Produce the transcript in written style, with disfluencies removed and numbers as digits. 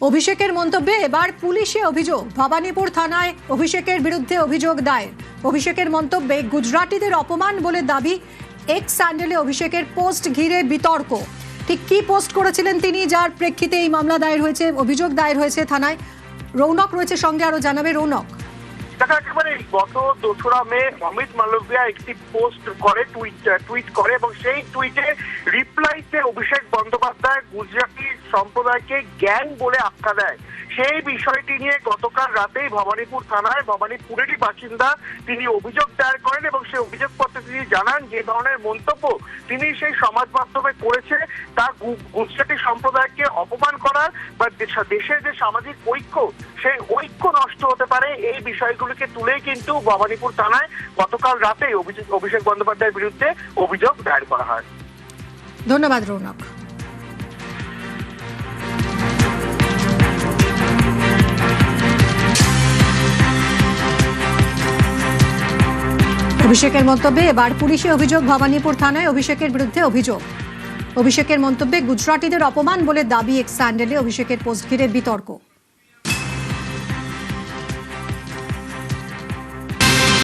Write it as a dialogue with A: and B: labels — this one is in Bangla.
A: অভিষেকের মন্তব্যে এবার পুলিশে অভিযোগ। ভবানীপুর থানায় অভিষেকের বিরুদ্ধে অভিযোগ দায়ের। অভিষেকের মন্তব্যে গুজরাটিদের অপমান বলে দাবি। এক্স স্যান্ডেলে অভিষেকের পোস্ট ঘিরে বিতর্ক। ঠিক কি পোস্ট করেছিলেন তিনি, যার প্রেক্ষিতে এই মামলা দায়ের হয়েছে, অভিযোগ দায়ের হয়েছে থানায়? রৌনক রয়েছে সঙ্গে, আরো জানাবে রৌনক।
B: একেবারে গত 2রা মে অমিত মালভিয়া একটি পোস্ট করে, টুইট করে, এবং সেই টুইটে রিপ্লাইতে অভিষেক বন্দ্যোপাধ্যায় গুজরাটি সম্প্রদায়কে গ্যাং বলে আখ্যা দেয়। সেই বিষয়টি নিয়ে গতকাল রাতেই ভবানীপুর থানায়, ভবানীপুরেরই বাসিন্দা, তিনি অভিযোগ দায়ের করেন এবং সেই অভিযোগপত্রে তিনি জানান যে ধরনের মন্তব্য তিনি সেই সমাজ মাধ্যমে করেছে তা গুজরাটি সম্প্রদায়কে অপমান করার বা দেশের যে সামাজিক ঐক্য, সেই ঐক্য নষ্ট হতে পারে, এই বিষয়গুলিকে তুলেই কিন্তু ভবানীপুর থানায় গতকাল রাতেই অভিষেক বন্দ্যোপাধ্যায়ের বিরুদ্ধে অভিযোগ দায়ের করা হয়।
A: ধন্যবাদ রৌনক। অভিষেকের মন্তব্যে এবার পুলিশে অভিযোগ। ভবানীপুর থানায় অভিষেকের বিরুদ্ধে অভিযোগ। অভিষেকের মন্তব্যে গুজরাটিদের অপমান বলে দাবি। এক্স স্যান্ডেলে অভিষেকের পোস্ট ঘিরে বিতর্ক।